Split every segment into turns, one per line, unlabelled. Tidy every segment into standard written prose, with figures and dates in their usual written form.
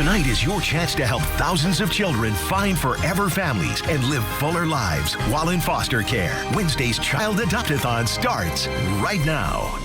Tonight is your chance to help thousands of children find forever families and live fuller lives while in foster care. Wednesday's Child Adopt-a-thon starts right now.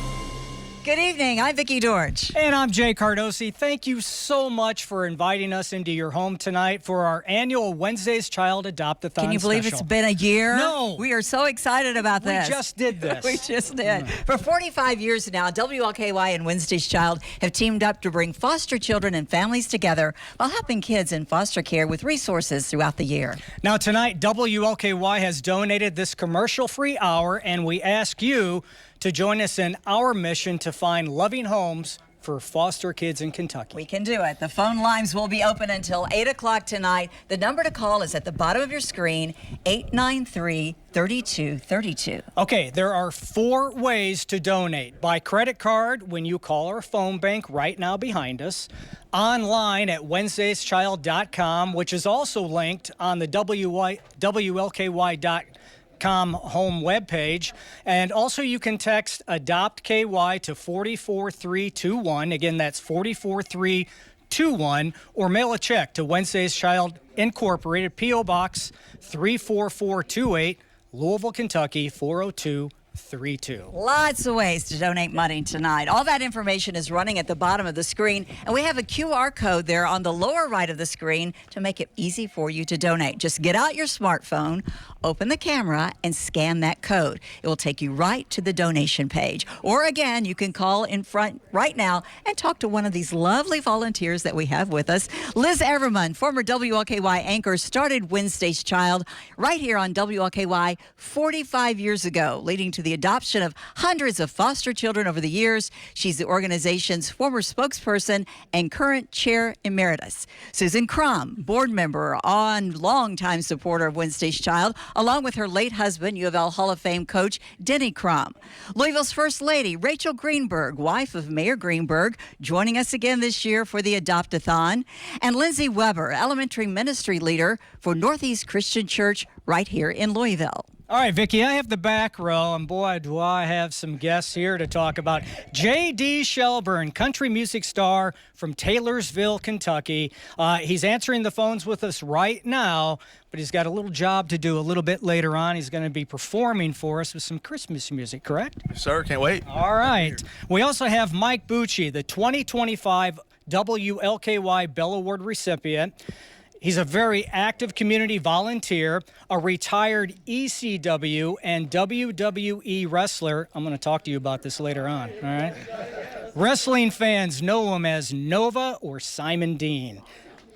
Good evening. I'm Vicki Dorch.
And I'm Jay Cardosi. Thank you so much for inviting us into your home tonight for our annual Wednesday's Child Adopt-a-thon
Can you believe
special.
it's been a year?
No.
We are so excited about this.
We just did this.
We just did. For 45 years now, WLKY and Wednesday's Child have teamed up to bring foster children and families together while helping kids in foster care with resources throughout the year.
Now tonight, WLKY has donated this commercial-free hour, and we ask you to join us in our mission to find loving homes for foster kids in Kentucky.
We can do it. The phone lines will be open until 8 o'clock tonight. The number to call is at the bottom of your screen, 893-3232.
Okay, there are 4 ways to donate. By credit card when you call our phone bank right now behind us, online at WednesdaysChild.com, which is also linked on the WLKY.com home webpage, and also you can text Adopt KY to 44321. Again, that's 44321, or mail a check to Wednesday's Child Incorporated, P.O. Box 34428, Louisville, Kentucky 40232.
Lots of ways to donate money tonight. All that information is running at the bottom of the screen, and we have a QR code there on the lower right of the screen to make it easy for you to donate. Just get out your smartphone, open the camera, and scan that code. It will take you right to the donation page. Or again, you can call in front right now and talk to one of these lovely volunteers that we have with us. Liz Everman, former WLKY anchor, started Wednesday's Child right here on WLKY 45 years ago, leading to the adoption of hundreds of foster children over the years. She's the organization's former spokesperson and current chair emeritus. Susan Crum, board member and longtime supporter of Wednesday's Child, along with her late husband, U of L Hall of Fame coach Denny Crum. Louisville's First Lady, Rachel Greenberg, wife of Mayor Greenberg, joining us again this year for the Adopt-a-thon. And Lindsay Weber, elementary ministry leader for Northeast Christian Church right here in Louisville.
All right, Vicki, I have the back row, and boy, do I have some guests here to talk about. J.D. Shelburne, country music star from Taylorsville, Kentucky. He's answering the phones with us right now, but he's got a little job to do a little bit later on. He's going to be performing for us with some Christmas music, correct?
Sir, can't wait.
All right. We also have Mike Bucci, the 2025 WLKY Bell Award recipient. He's a very active community volunteer, a retired ECW and WWE wrestler. I'm going to talk to you about this later on, all right? Wrestling fans know him as Nova or Simon Dean.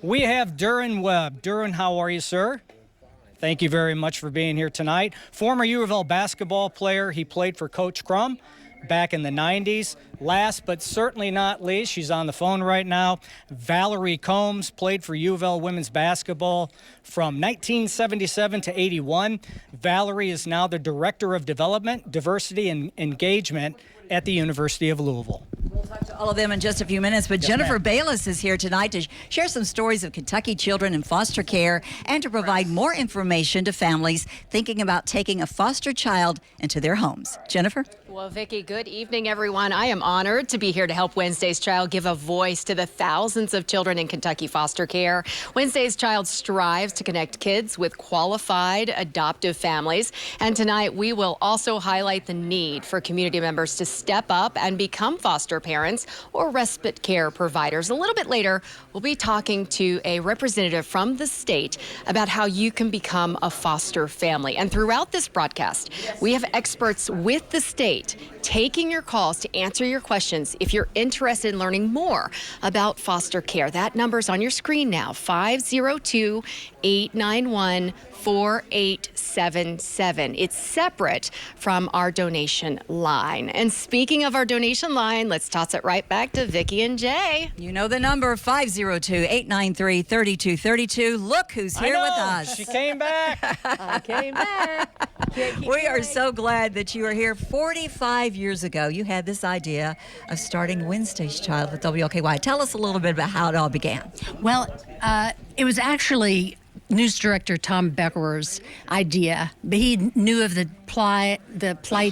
We have Duran Webb. Duran, how are you, sir? Thank you very much for being here tonight. Former U of L basketball player. He played for Coach Crum back in the 90s. Last but certainly not least, she's on the phone right now, Valerie Combs, played for U of L women's basketball from 1977 to 81. Valerie is now the Director of Development, Diversity, and Engagement at the University of Louisville.
We'll talk to all of them in just a few minutes, but
Yes,
Jennifer
ma'am.
Bayless is here tonight to share some stories of Kentucky children in foster care and to provide more information to families thinking about taking a foster child into their homes. Jennifer?
Well, Vicki, good evening, everyone. I am honored to be here to help Wednesday's Child give a voice to the thousands of children in Kentucky foster care. Wednesday's Child strives to connect kids with qualified adoptive families. And tonight, we will also highlight the need for community members to step up and become foster parents or respite care providers. A little bit later, we'll be talking to a representative from the state about how you can become a foster family. And throughout this broadcast, we have experts with the state taking your calls to answer your questions if you're interested in learning more about foster care. That number's on your screen now, 502-891-4877. It's separate from our donation line. And speaking of our donation line, let's toss it right back to Vicki and Jay.
You know the number, 502-893-3232. Look who's here with us.
She came back.
I came back.
We are so glad that you are here. 45 years ago, you had this idea of starting Wednesday's Child with WLKY. Tell us a little bit about how it all began.
Well, it was actually
news director Tom Beckerer's idea, but he knew of the plight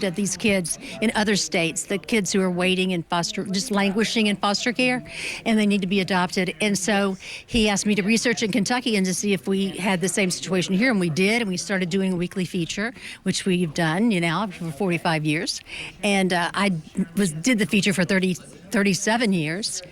of these kids in other states, the kids who are waiting in just languishing in foster care, and they need to be adopted. And so he asked me to research in Kentucky and to see if we had the same situation here, and we did. And we started doing a weekly feature, which we've done, for 45 years. And I did the feature for 37 years.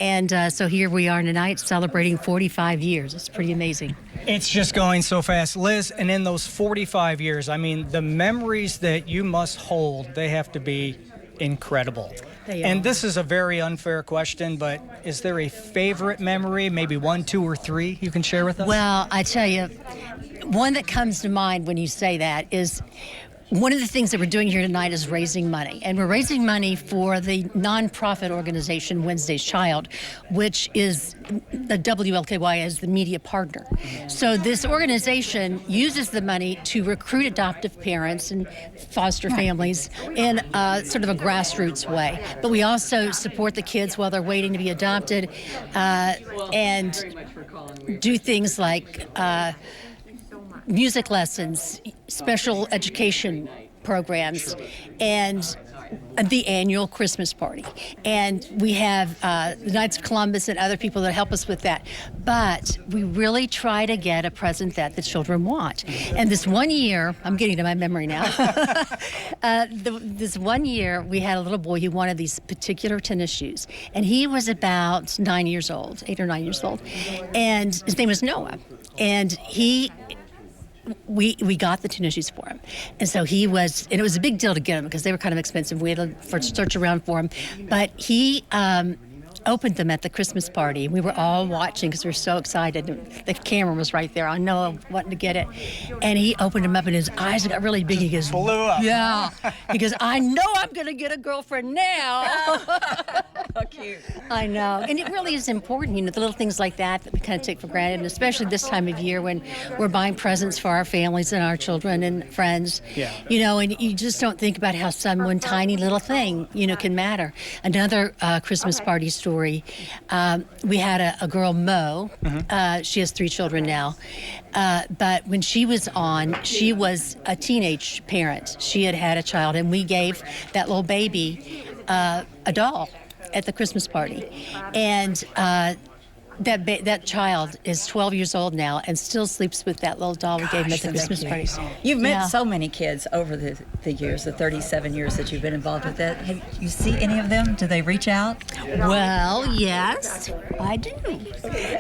And so here we are tonight celebrating 45 years. It's pretty amazing.
It's just going so fast. Liz, and in those 45 years, the memories that you must hold, they have to be incredible. And this is a very unfair question, but is there a favorite memory, maybe 1, 2, or 3 you can share with us?
Well, I tell you, one that comes to mind when you say that is one of the things that we're doing here tonight is raising money. And we're raising money for the nonprofit organization Wednesday's Child, which is the WLKY as the media partner. So this organization uses the money to recruit adoptive parents and foster families in sort of a grassroots way. But we also support the kids while they're waiting to be adopted and do things like music lessons, special education programs, and the annual Christmas party. And we have the Knights of Columbus and other people that help us with that. But we really try to get a present that the children want. And this one year, I'm getting to my memory now, this one year we had a little boy who wanted these particular tennis shoes. And he was about 9 years old, 8 or 9 years old. And his name was Noah. And we got the tennis shoes for him. And so and it was a big deal to get them because they were kind of expensive. We had to search around for him. But he opened them at the Christmas party. We were all watching because we were so excited. The camera was right there. I know wanting to get it. And he opened them up and his eyes got really big. He goes,
blew up.
Yeah. He goes, I know I'm going to get a girlfriend now.
How cute.
I know. And it really is important, the little things like that we kind of take for granted, and especially this time of year when we're buying presents for our families and our children and friends.
Yeah.
And you just don't think about how one tiny little thing, can matter. Another Christmas party story. We had a girl, Mo. She has 3 children now. But when she was on, she was a teenage parent. She had a child, and we gave that little baby a doll at the Christmas party. And that child is 12 years old now and still sleeps with that little doll we gave him at the Christmas party.
You've met so many kids over the years, the 37 years that you've been involved with it. Have you see any of them? Do they reach out?
Well, yes, I do.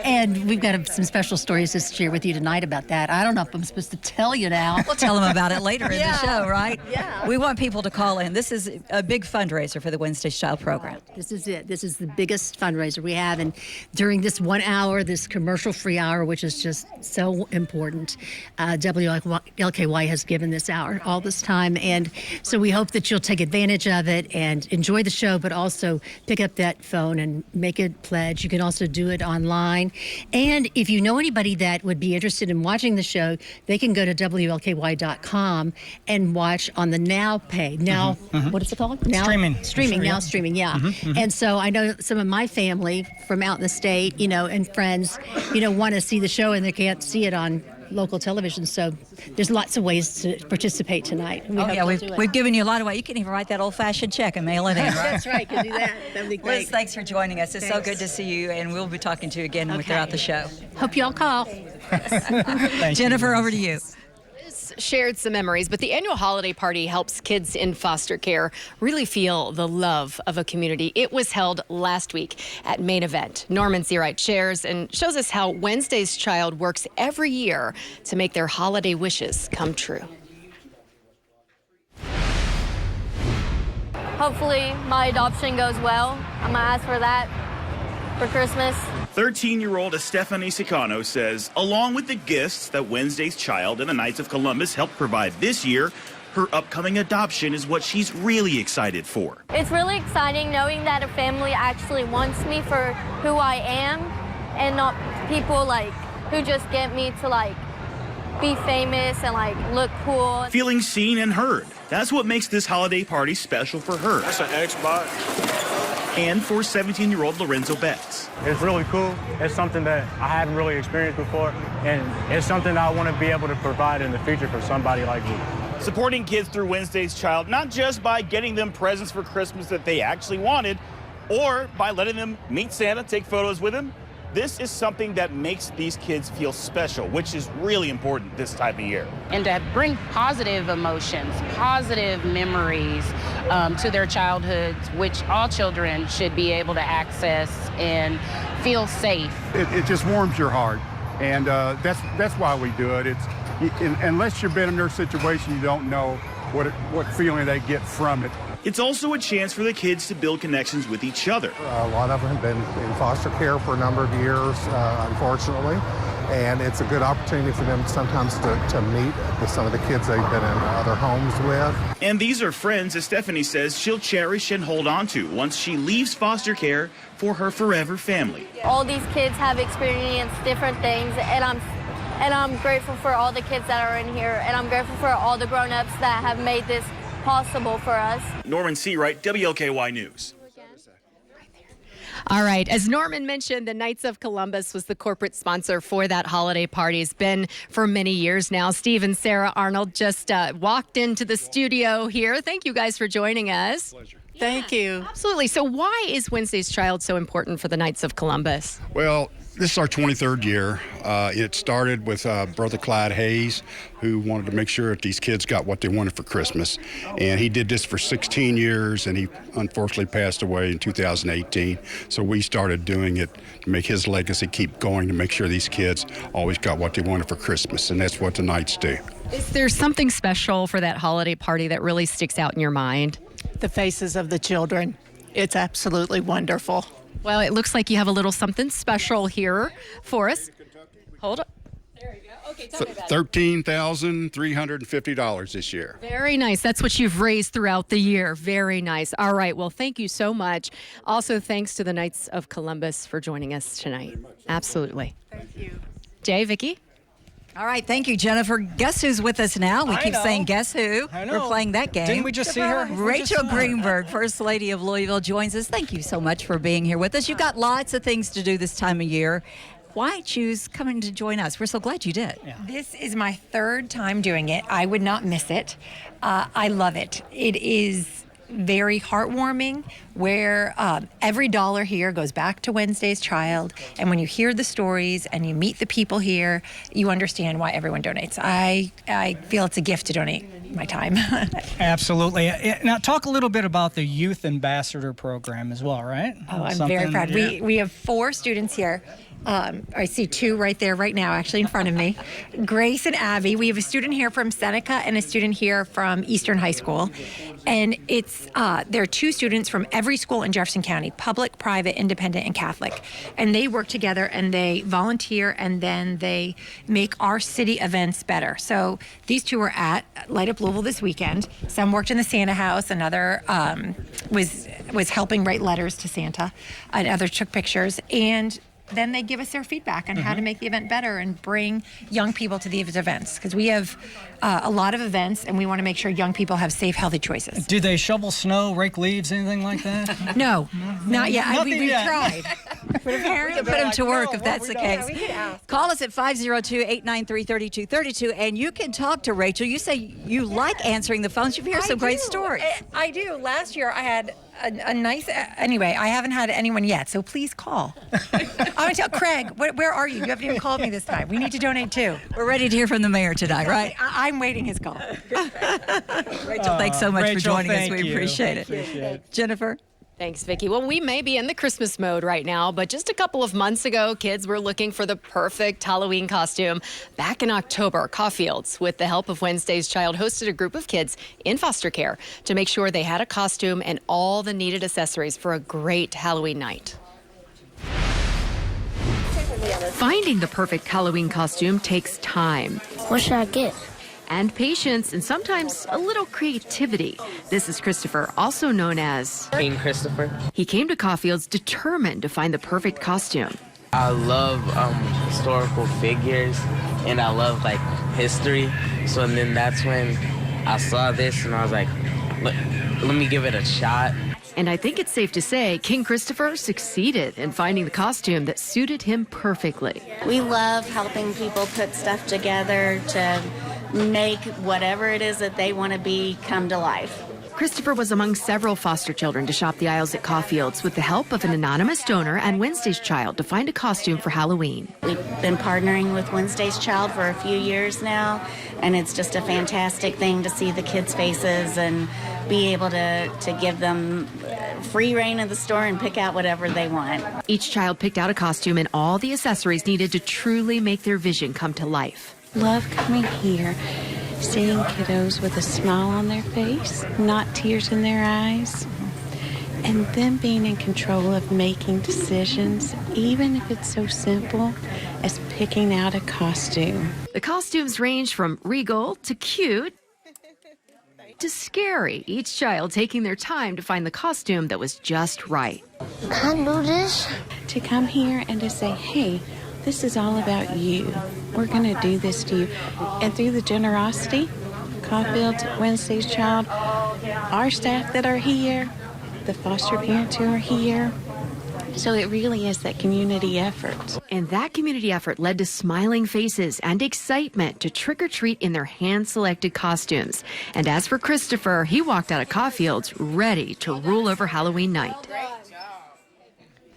And we've got some special stories to share with you tonight about that. I don't know if I'm supposed to tell you now.
We'll tell them about it later in the show, right?
Yeah.
We want people to call in. This is a big fundraiser for the Wednesday's Child program.
This is it. This is the biggest fundraiser we have. And during this 1 hour, this commercial-free hour, which is just so important, WLKY has given this hour all this time. And so we hope that you'll take advantage of it and enjoy the show, but also pick up that phone and make a pledge. You can also do it online. And if you know anybody that would be interested in watching the show, they can go to WLKY.com and watch on the Now page. Now, what is it called? Now Streaming, Now Streaming, yeah. And so I know some of my family from out in the state, and friends, want to see the show and they can't see it on local television. So there's lots of ways to participate tonight.
We've given you a lot of ways. You can even write that old-fashioned check and mail it in, right?
That's right. Can do that. That'd be great.
Liz, thanks for joining us. It's so good to see you, and we'll be talking to you again throughout the show.
Hope y'all call.
Jennifer, over to you.
Shared some memories, but the annual holiday party helps kids in foster care really feel the love of a community. It was held last week at Main Event. Norman Seawright shares and shows us how Wednesday's Child works every year to make their holiday wishes come true.
Hopefully my adoption goes well. I'm gonna ask for that for Christmas.
13-year-old Stephanie Sicano says, along with the gifts that Wednesday's Child and the Knights of Columbus helped provide this year, her upcoming adoption is what she's really excited for.
It's really exciting knowing that a family actually wants me for who I am and not people who just get me to be famous and look cool.
Feeling seen and heard. That's what makes this holiday party special for her.
That's an Xbox.
and for 17-year-old Lorenzo Betts.
It's really cool. It's something that I haven't really experienced before, and it's something I want to be able to provide in the future for somebody like me.
Supporting kids through Wednesday's Child, not just by getting them presents for Christmas that they actually wanted, or by letting them meet Santa, take photos with him. This is something that makes these kids feel special, which is really important this time of year.
And to bring positive emotions, positive memories to their childhoods, which all children should be able to access and feel safe.
It just warms your heart, and that's why we do it. Unless you've been in their situation, you don't know what feeling they get from it.
It's also a chance for the kids to build connections with each other.
A lot of them have been in foster care for a number of years, unfortunately, and it's a good opportunity for them sometimes to meet with some of the kids they've been in other homes with.
And these are friends, as Stephanie says, she'll cherish and hold on to once she leaves foster care for her forever family.
All these kids have experienced different things, and I'm grateful for all the kids that are in here, and I'm grateful for all the grown-ups that have made this possible for us.
Norman Seawright, WLKY News.
All right. As Norman mentioned, the Knights of Columbus was the corporate sponsor for that holiday party. It's been for many years now. Steve and Sarah Arnold just walked into the studio here. Thank you guys for joining us.
Pleasure.
Thank you. Absolutely. So why is Wednesday's Child so important for the Knights of Columbus?
Well, this is our 23rd year. It started with Brother Clyde Hayes, who wanted to make sure that these kids got what they wanted for Christmas. And he did this for 16 years, and he unfortunately passed away in 2018. So we started doing it to make his legacy keep going, to make sure these kids always got what they wanted for Christmas. And that's what the Knights do.
Is there something special for that holiday party that really sticks out in your mind?
The faces of the children. It's absolutely wonderful.
Well, it looks like you have a little something special here for us. Hold up. There you go. Okay, tell me about it.
$13,350 this year.
Very nice. That's what you've raised throughout the year. Very nice. All right. Well, thank you so much. Also, thanks to the Knights of Columbus for joining us tonight. Absolutely.
Thank you.
Jay, Vicki?
All right, thank you, Jennifer. Guess who's with us now? We keep saying, guess who?
I know.
We're playing that game.
Didn't we just see her?
Rachel Greenberg, First Lady of Louisville, joins us. Thank you so much for being here with us. You've got lots of things to do this time of year. Why choose coming to join us? We're so glad you did.
Yeah. This is my third time doing it. I would not miss it. I love it. It is very heartwarming, where every dollar here goes back to Wednesday's Child. And when you hear the stories and you meet the people here, you understand why everyone donates. I feel it's a gift to donate my time.
Absolutely. Now, talk a little bit about the Youth Ambassador Program as well, right?
Oh, I'm very proud. Yeah. We have 4 students here. I see 2 right there right now, actually in front of me. Grace and Abby. We have a student here from Seneca and a student here from Eastern High School. And there are 2 students from every school in Jefferson County, public, private, independent, and Catholic. And they work together and they volunteer, and then they make our city events better. So these 2 were at Light Up Louisville this weekend. Some worked in the Santa house. Another was helping write letters to Santa. Another took pictures. And then they give us their feedback on how to make the event better and bring young people to these events, because we have a lot of events and we want to make sure young people have safe, healthy choices.
Do they shovel snow, rake leaves, anything like that?
No, not yet. We've
yet.
tried. But apparently,
we can put them to work if that's the case.
Yeah, we could ask.
Call us at 502-893-3232, and you can talk to Rachel. You say you like answering the phones. You hear some great stories.
I do. Last year I had a nice, anyway, I haven't had anyone yet, so please call. I want to tell Craig, where are you? You haven't even called me this time. We need to donate too.
We're ready to hear from the mayor tonight, right?
I'm waiting his call.
Rachel, thanks so much for joining us. We appreciate it.
Appreciate it.
Jennifer?
Thanks, Vicki. Well, we may be in the Christmas mode right now, but just a couple of months ago, kids were looking for the perfect Halloween costume. Back in October, Caulfields, with the help of Wednesday's Child, hosted a group of kids in foster care to make sure they had a costume and all the needed accessories for a great Halloween night. Finding the perfect Halloween costume takes time.
What should I get?
And patience, and sometimes a little creativity. This is Christopher, also known as
King Christopher.
He came to Caulfields determined to find the perfect costume.
I love historical figures, and I love history. So then that's when I saw this, and I was like, let me give it a shot.
And I think it's safe to say King Christopher succeeded in finding the costume that suited him perfectly.
We love helping people put stuff together to make whatever it is that they want to be come to life.
Christopher was among several foster children to shop the aisles at Caulfield's with the help of an anonymous donor and Wednesday's Child to find a costume for Halloween.
We've been partnering with Wednesday's Child for a few years now, and it's just a fantastic thing to see the kids' faces and be able to give them free reign in the store and pick out whatever they want.
Each child picked out a costume and all the accessories needed to truly make their vision come to life.
Love coming here, seeing kiddos with a smile on their face, not tears in their eyes, and them being in control of making decisions, even if it's so simple as picking out a costume.
The costumes range from regal to cute to scary, each child taking their time to find the costume that was just right.
Can I do this? To come here and to say, hey, this is all about you. We're going to do this to you. And through the generosity, Caulfield, Wednesday's Child, our staff that are here, the foster parents who are here. So it really is that community effort.
And that community effort led to smiling faces and excitement to trick-or-treat in their hand-selected costumes. And as for Christopher, he walked out of Caulfield's ready to rule over Halloween night.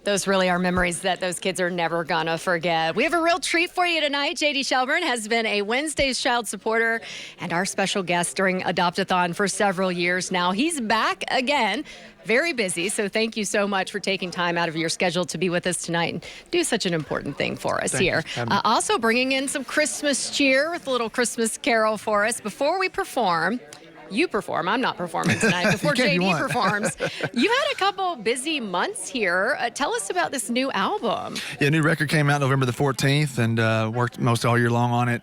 Those really are memories that those kids are never gonna forget. We have a real treat for you tonight. JD Shelburne has been a Wednesday's Child supporter and our special guest during Adopt-a-thon for several years now. He's back again, very busy, so thank you so much for taking time out of your schedule to be with us tonight and do such an important thing for us here. Also bringing in some Christmas cheer with a little Christmas carol for us. Before we perform, you perform. I'm not performing tonight. Before JD performs, you had a couple busy months here. Tell us about this new album.
Yeah, new record came out November the 14th and worked most all year long on it.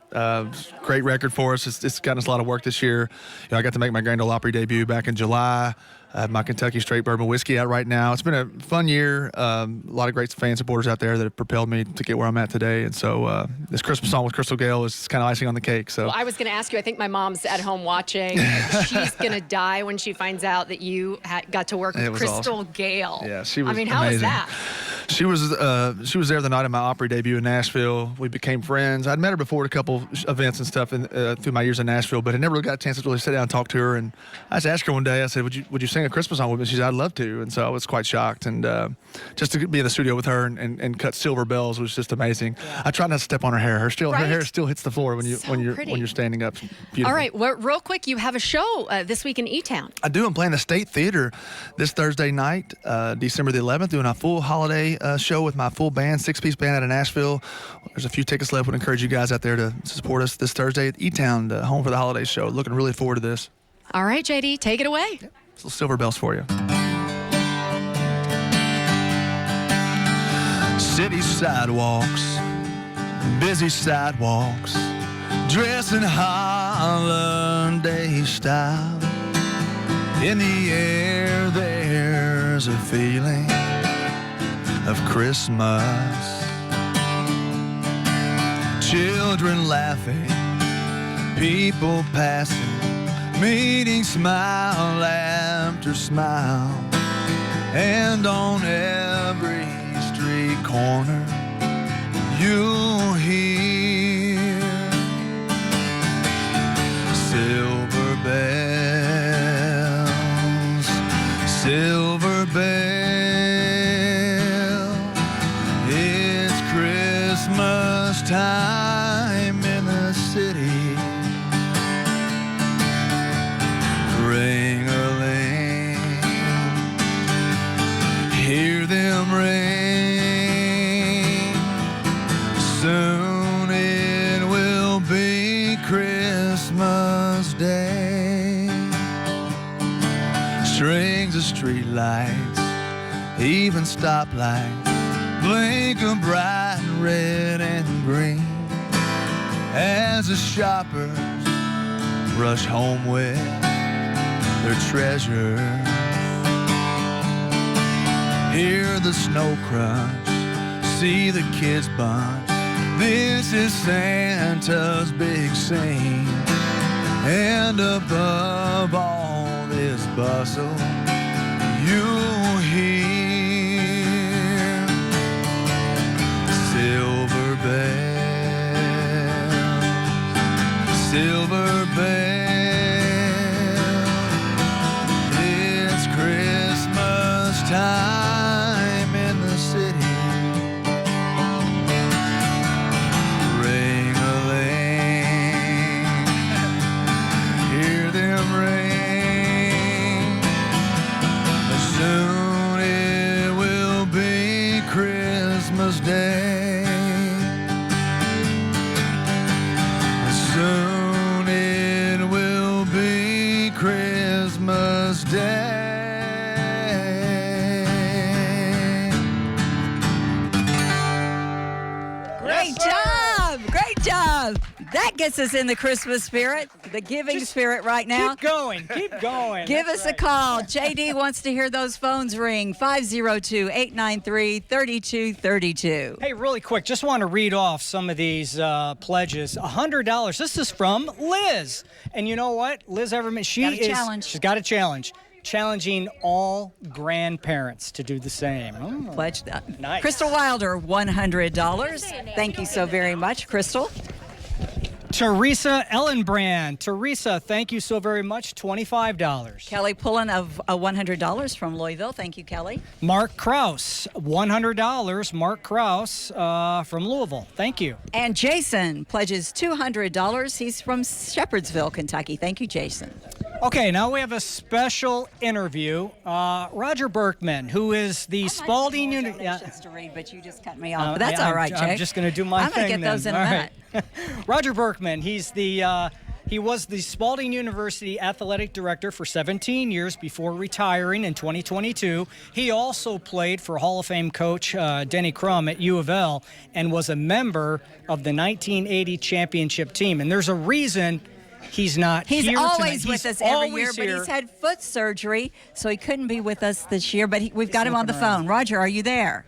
Great record for us. It's gotten us a lot of work this year. You know, I got to make my Grand Ole Opry debut back in July. I have my Kentucky Straight Bourbon Whiskey out right now. It's been a fun year. A lot of great fan supporters out there that have propelled me to get where I'm at today. And so this Christmas song with Crystal Gale is kind of icing on the cake. So
well, I was going to ask you, I think my mom's at home watching. She's going to die when she finds out that you got to work with Crystal Gale.
Yeah, she was
I mean, how
amazing.
was that?
She was there the night of my Opry debut in Nashville. We became friends. I'd met her before at a couple events and stuff through my years in Nashville, but I never really got a chance to really sit down and talk to her. And I just asked her one day, I said, would you sing a Christmas song with me? She said, I'd love to. And so I was quite shocked. And just to be in the studio with her and cut Silver Bells was just amazing. Yeah. I try not to step on her hair. Her hair still hits the floor when you're standing up. Beautiful.
All right, well, real quick, you have a show this week in E-Town.
I do. I'm playing the State Theater this Thursday night, December the 11th, doing a full holiday show with my full band, 6-piece band out of Nashville. There's a few tickets left. Would encourage you guys out there to support us this Thursday at E-Town, the home for the holiday show. Looking really forward to this.
All right, JD, take it away.
Yep. Little Silver Bells for you. City sidewalks, busy sidewalks, dressed in holiday style. In the air, there's a feeling of Christmas. Children laughing, people passing, meeting smile after smile. And on every street corner, you'll hear silver bells, silver bells. It's Christmas time in the city. Ring-a-ling, hear them ring. Soon it will be Christmas Day. Strings of streetlights, even stoplights, blink a bright red and green as the shoppers rush home with their treasures. Hear the snow crunch, see the kids bunch. This is Santa's big scene. And above all this bustle, you
Great job. Great job. That gets us in the Christmas spirit, the giving spirit right now.
Keep going. Keep going.
Give
That's
us
right.
a call. JD wants to hear those phones ring. 502-893-3232.
Hey, really quick, just want to read off some of these pledges. $100. This is from Liz. And you know what? Liz Everman, she's got a challenge. Challenging all grandparents to do the same. Oh,
pledge that.
Nice.
Crystal Wilder, $100. Thank you so very much, Crystal.
Teresa Ellenbrand. Teresa, thank you so very much. $25.
Kelly Pullen of $100 from Louisville. Thank you, Kelly.
Mark Kraus, $100. Mark Kraus from Louisville. Thank you.
And Jason pledges $200. He's from Shepherdsville, Kentucky. Thank you, Jason.
Okay, now we have a special interview. Roger Berkman, who is the Spalding Unit.
To read, but you just cut me off. But that's all right, Jay.
I'm just going to do my
I'm
thing.
I'm going to get those in a minute.
Roger Berkman, he's the he was the Spalding University athletic director for 17 years before retiring in 2022. He also played for Hall of Fame coach Denny Crum at U of L and was a member of the 1980 championship team. And there's a reason he's not
He's
here
always
tonight.
with us every year, but
here.
he's had foot surgery, so he couldn't be with us this year. But we've got him on the phone. Roger, are you there?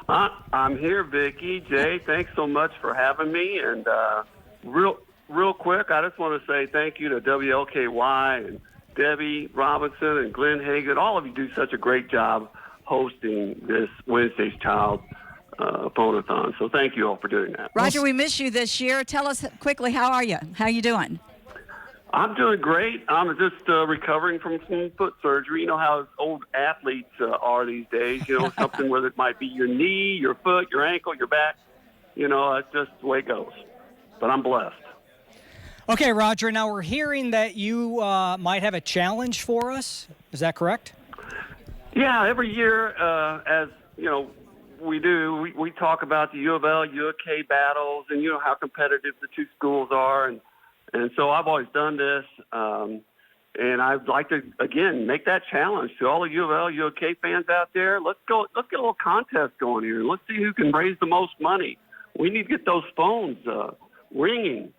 I'm here, Vicki. Jay, thanks so much for having me. And real quick, I just want to say thank you to WLKY and Debbie Robinson and Glenn Hagan. All of you do such a great job hosting this Wednesday's Child Phone-a-thon. So thank you all for doing that.
Roger, we miss you this year. Tell us quickly, how are you? How are you doing?
I'm doing great. I'm just recovering from some foot surgery. You know how old athletes are these days. You know, something whether it might be your knee, your foot, your ankle, your back. You know, that's just the way it goes. But I'm blessed.
Okay, Roger, now we're hearing that you might have a challenge for us. Is that correct?
Yeah, every year, as you know, we do, we talk about the U of L, UK battles, and you know how competitive the two schools are. And so I've always done this, and I'd like to, again, make that challenge to all the U of L, UK fans out there. Let's get a little contest going here. Let's see who can raise the most money. We need to get those phones ringing.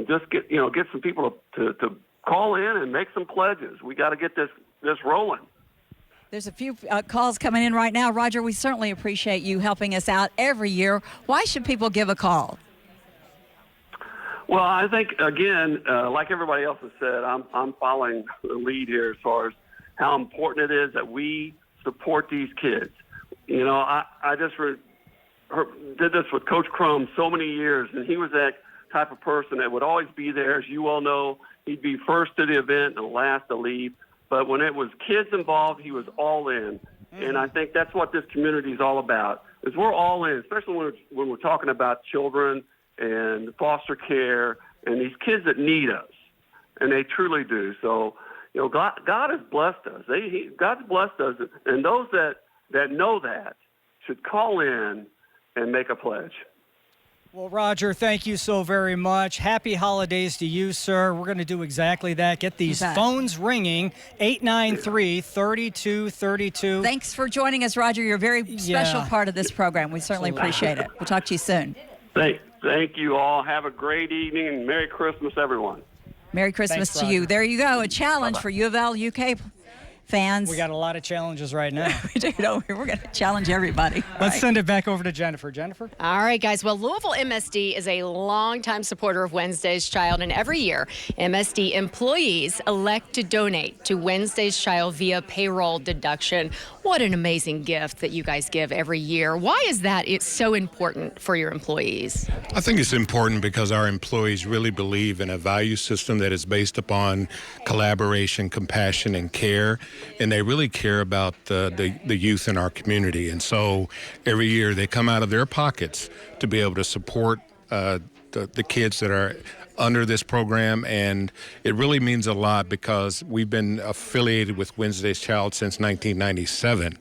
Just get some people to call in and make some pledges. We got to get this rolling.
There's a few calls coming in right now. Roger, we certainly appreciate you helping us out every year. Why should people give a call?
Well, I think, again, like everybody else has said, I'm following the lead here as far as how important it is that we support these kids. You know, I just did this with Coach Crum so many years, and he was that type of person that would always be there. As you all know, he'd be first to the event and last to leave. But when it was kids involved, he was all in. And I think that's what this community is all about, is we're all in, especially when we're talking about children and foster care and these kids that need us, and they truly do. So, you know, God has blessed us. God's blessed us, and those that know that should call in and make a pledge.
Well, Roger, thank you so very much. Happy holidays to you, sir. We're going to do exactly that. Get these phones ringing, 893-3232.
Thanks for joining us, Roger. You're a very special part of this program. We certainly appreciate it. We'll talk to you soon.
Thank you all. Have a great evening, and Merry Christmas, everyone.
Merry Christmas to you. There you go. A challenge for U of L UK fans.
We got a lot of challenges right now.
We do. We're going to challenge everybody.
Let's send it back over to Jennifer. Jennifer?
All right, guys. Well, Louisville MSD is a longtime supporter of Wednesday's Child, and every year, MSD employees elect to donate to Wednesday's Child via payroll deduction. What an amazing gift that you guys give every year. Why is that it's so important for your employees?
I think it's important because our employees really believe in a value system that is based upon collaboration, compassion, and care. And they really care about the youth in our community. And so every year they come out of their pockets to be able to support the kids that are under this program. And it really means a lot because we've been affiliated with Wednesday's Child since 1997.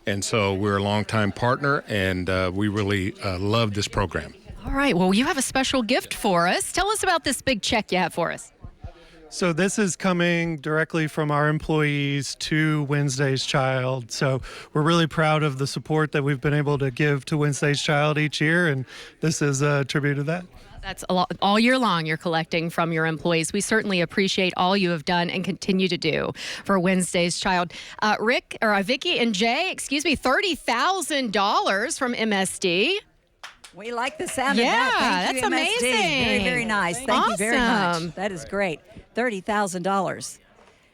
And so we're a longtime partner, and we really love this program.
All right. Well, you have a special gift for us. Tell us about this big check you have for us.
So this is coming directly from our employees to Wednesday's Child. So we're really proud of the support that we've been able to give to Wednesday's Child each year, and this is a tribute to that.
That's a lot, all year long you're collecting from your employees. We certainly appreciate all you have done and continue to do for Wednesday's Child. Vicki and Jay, $30,000 from MSD.
We like the sound of that. Thank you,
that's
MSD.
amazing.
Very, very nice. Thank you very
Awesome.
much. That is great. $30,000.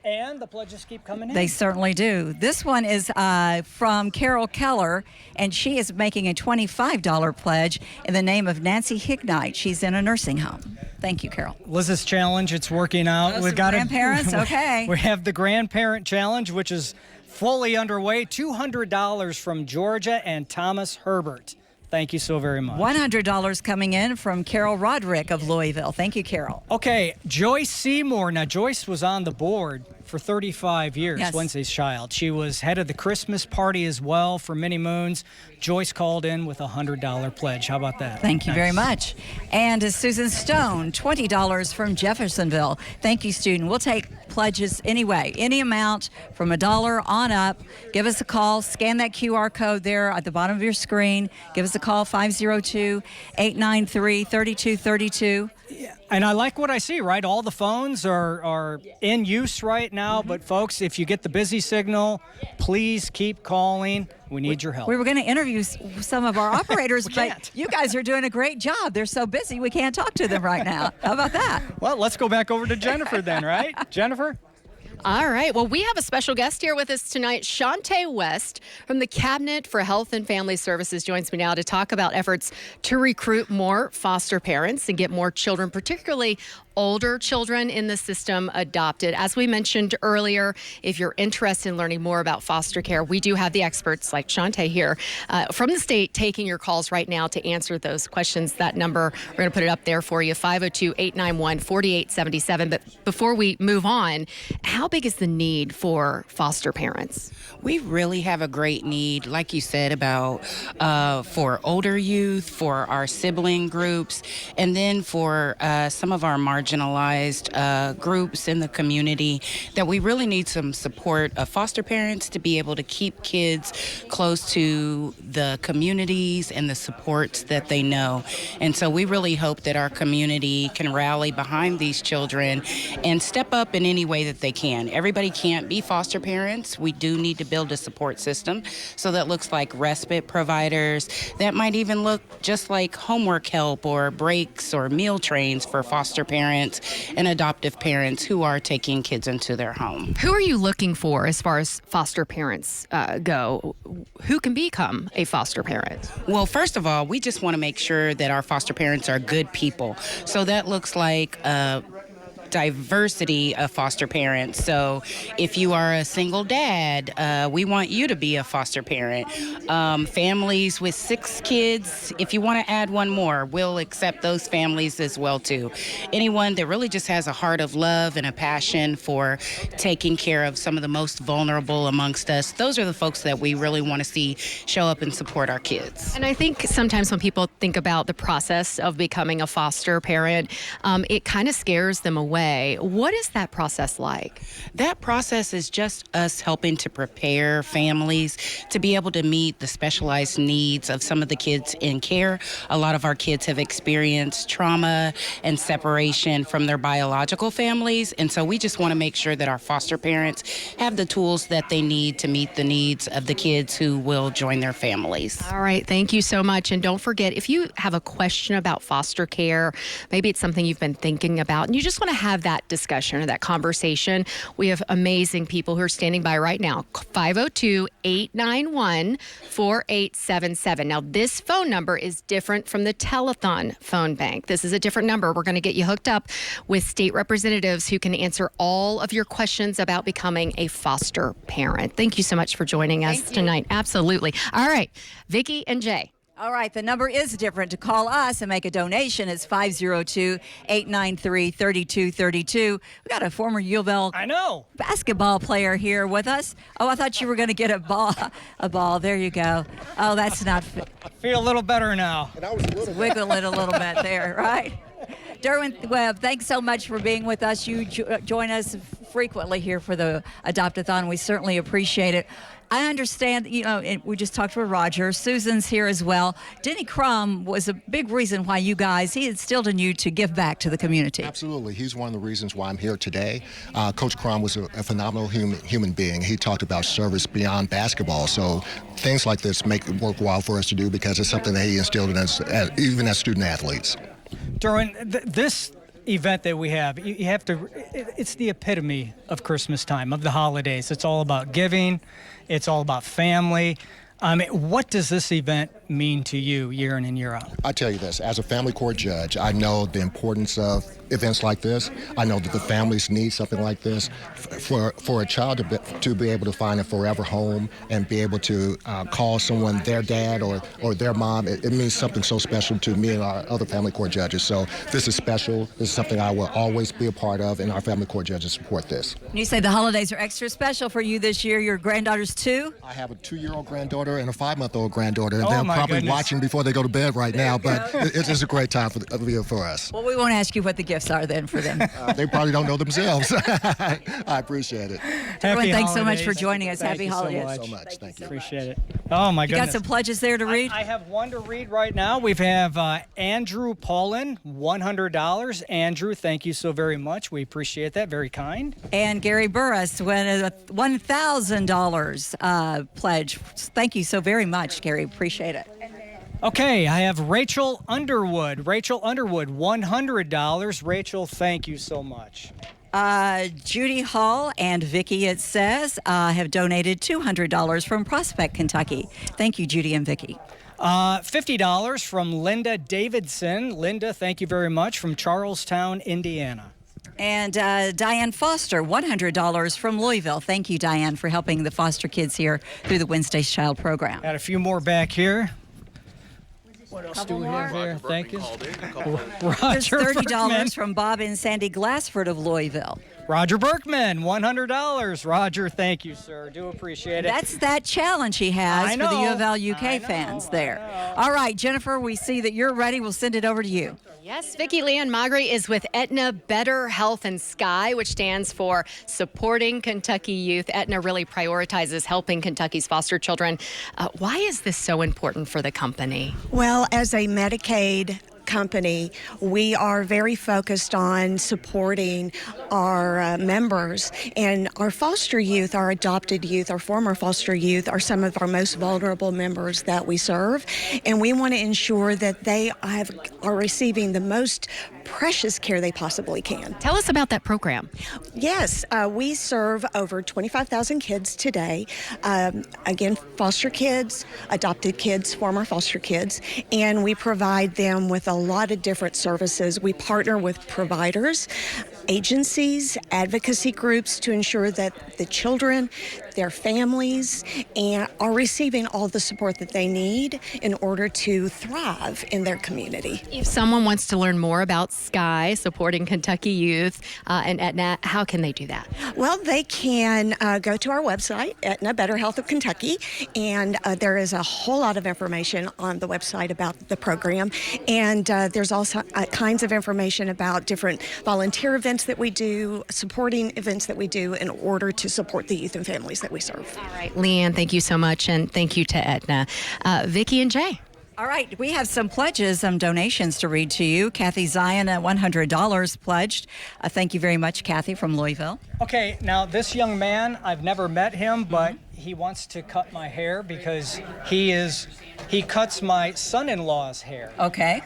And the pledges keep coming in.
They certainly do. This one is from Carol Keller, and she is making a $25 pledge in the name of Nancy Hignite. She's in a nursing home. Thank you, Carol.
Liz's challenge, it's working out.
We've got grandparents, okay.
We have the grandparent challenge, which is fully underway. $200 from Georgia and Thomas Herbert. Thank you so very much.
$100 coming in from Carol Roderick of Louisville. Thank you, Carol.
Okay, Joyce Seymour. Now, Joyce was on the board for 35 years,
Yes.
Wednesday's Child. She was head of the Christmas party as well for many moons. Joyce called in with a $100 pledge. How about that?
Thank you very much. And Susan Stone, $20 from Jeffersonville. Thank you, student. We'll take pledges anyway, any amount from $1 on up. Give us a call. Scan that QR code there at the bottom of your screen. Give us a call, 502-893-3232.
And I like what I see, right? All the phones are in use right now. But, folks, if you get the busy signal, please keep calling. We need your help.
We were going to interview some of our operators, but you guys are doing a great job. They're so busy, we can't talk to them right now. How about that?
Well, let's go back over to Jennifer then, right? Jennifer?
All right. Well, we have a special guest here with us tonight. Shantae West from the Cabinet for Health and Family Services joins me now to talk about efforts to recruit more foster parents and get more children, particularly older children in the system, adopted. As we mentioned earlier, if you're interested in learning more about foster care, we do have the experts like Shantae here from the state taking your calls right now to answer those questions. That number, we're going to put it up there for you, 502-891-4877. But before we move on, how big is the need for foster parents?
We really have a great need, like you said, about for older youth, for our sibling groups, and then for some of our marginalized groups in the community that we really need some support of foster parents to be able to keep kids close to the communities and the supports that they know. And so we really hope that our community can rally behind these children and step up in any way that they can. Everybody can't be foster parents. We do need to build a support system. So that looks like respite providers. That might even look just like homework help or breaks or meal trains for foster parents and adoptive parents who are taking kids into their home.
Who are you looking for as far as foster parents go? Who can become a foster parent?
Well, first of all, we just want to make sure that our foster parents are good people. So that looks like diversity of foster parents. So if you are a single dad, we want you to be a foster parent. Families with 6 kids, if you want to add one more, we'll accept those families as well too. Anyone that really just has a heart of love and a passion for taking care of some of the most vulnerable amongst us, those are the folks that we really want to see show up and support our kids.
And I think sometimes when people think about the process of becoming a foster parent, it kind of scares them away. What is that process like?
That process is just us helping to prepare families to be able to meet the specialized needs of some of the kids in care. A lot of our kids have experienced trauma and separation from their biological families, and so we just want to make sure that our foster parents have the tools that they need to meet the needs of the kids who will join their families.
All right, thank you so much. And don't forget, if you have a question about foster care, maybe it's something you've been thinking about, and you just want to have that discussion or that conversation, we have amazing people who are standing by right now. 502-891-4877. Now, this phone number is different from the telethon phone bank. This is a different number. We're going to get you hooked up with state representatives who can answer all of your questions about becoming a foster parent. Thank you so much for joining us tonight. Absolutely. All right, Vicki and Jay.
All right, the number is different. To call us and make a donation is 502-893-3232. We got a former U of L basketball player here with us. Oh, I thought you were going to get a ball. There you go. Oh, that's not.
I feel a little better now.
Wiggle it a little bit there, right? Derwin Webb, thanks so much for being with us. You join us frequently here for the Adopt-a-thon. We certainly appreciate it. I understand, we just talked with Roger. Susan's here as well. Denny Crum was a big reason why he instilled in you to give back to the community.
Absolutely. He's one of the reasons why I'm here today. Coach Crum was a phenomenal human being. He talked about service beyond basketball. So things like this make it worthwhile for us to do because it's something that he instilled in us, even as student athletes.
Derwin, this event that we have, it's the epitome of Christmas time, of the holidays. It's all about giving. It's all about family. What does this event mean to you year in and year out?
I tell you this, as a family court judge, I know the importance of events like this. I know that the families need something like this for a child to be able to find a forever home and be able to call someone their dad or their mom. It means something so special to me and our other family court judges. So this is special. This is something I will always be a part of, and our family court judges support this.
You say the holidays are extra special for you this year. Your granddaughter's 2?
I have a 2-year-old granddaughter and a 5-month-old granddaughter, and
Oh,
they're
my
probably
goodness.
watching before they go to bed right now, but it's a great time for us.
Well, we won't ask you what the gifts are then for them.
They probably don't know themselves. I appreciate it.
Derwin, thanks so much for joining us. Happy holidays.
Thank you so much. Thank you.
Appreciate it. Oh, my
You
goodness.
got some pledges there to read?
I have one to read right now. We have Andrew Paulin, $100. Andrew, thank you so very much. We appreciate that. Very kind.
And Gary Burris with a $1,000 pledge. Thank you so very much, Gary. Appreciate it.
Okay, I have Rachel Underwood. Rachel Underwood, $100. Rachel, thank you so much.
Judy Hall and Vicki, it says, have donated $200 from Prospect, Kentucky. Thank you, Judy and Vicki.
$50 from Linda Davidson. Linda, thank you very much, from Charlestown, Indiana.
And Diane Foster, $100 from Louisville. Thank you, Diane, for helping the foster kids here through the Wednesday's Child program.
Got a few more back here. What else do we have there? Thank you.
There's
Roger
$30
Berkman.
from Bob and Sandy Glassford of Louisville.
Roger Berkman, $100. Roger, thank you, sir. Do appreciate it.
That's that challenge he has
I
for the
know.
U of L UK fans there. All right, Jennifer, we see that you're ready. We'll send it over to you.
Yes, Vicki Leanne Magri is with Aetna Better Health and Sky, which stands for Supporting Kentucky Youth. Aetna really prioritizes helping Kentucky's foster children. Why is this so important for the company?
Well, as a Medicaid company, we are very focused on supporting our members, and our foster youth, our adopted youth, our former foster youth are some of our most vulnerable members that we serve, and we want to ensure that they are receiving the most precious care they possibly can.
Tell us about that program.
Yes, we serve over 25,000 kids today. Again, foster kids, adopted kids, former foster kids, and we provide them with a lot of different services. We partner with providers, agencies, advocacy groups to ensure that the children, their families, and are receiving all the support that they need in order to thrive in their community.
If someone wants to learn more about Sky, supporting Kentucky youth, and Aetna, how can they do that?
Well, they can go to our website, Aetna Better Health of Kentucky, and there is a whole lot of information on the website about the program. And there's also kinds of information about different volunteer events that we do, supporting events that we do in order to support the youth and families that we serve.
All right, Leanne, thank you so much, and thank you to Aetna. Vicki and Jay.
All right, we have some pledges, some donations to read to you. Kathy Zion at $100 pledged. Thank you very much, Kathy from Louisville.
Okay, now this young man, I've never met him, but he wants to cut my hair because he cuts my son-in-law's hair.
Okay.